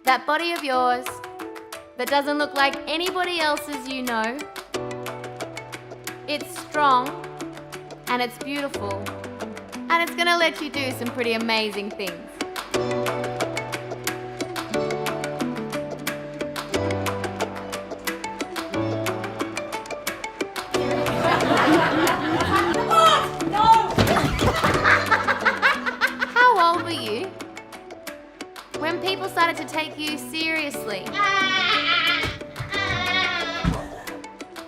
That body of yours that doesn't look like anybody else's you know. It's strong and it's beautiful and it's gonna let you do some pretty amazing things. How old were you when people started to take you seriously?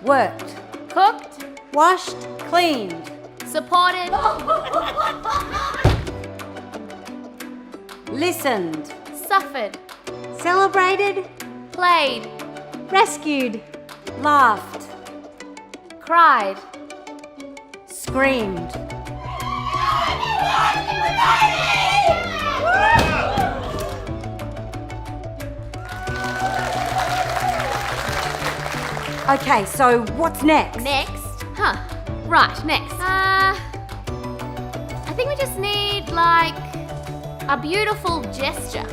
Worked, Cooked, washed, cleaned, supported, listened, suffered, celebrated, played, rescued, laughed, cried. screamed. Okay, so what's next? Next? Huh. Right, next. I think we just need, like, a beautiful gesture.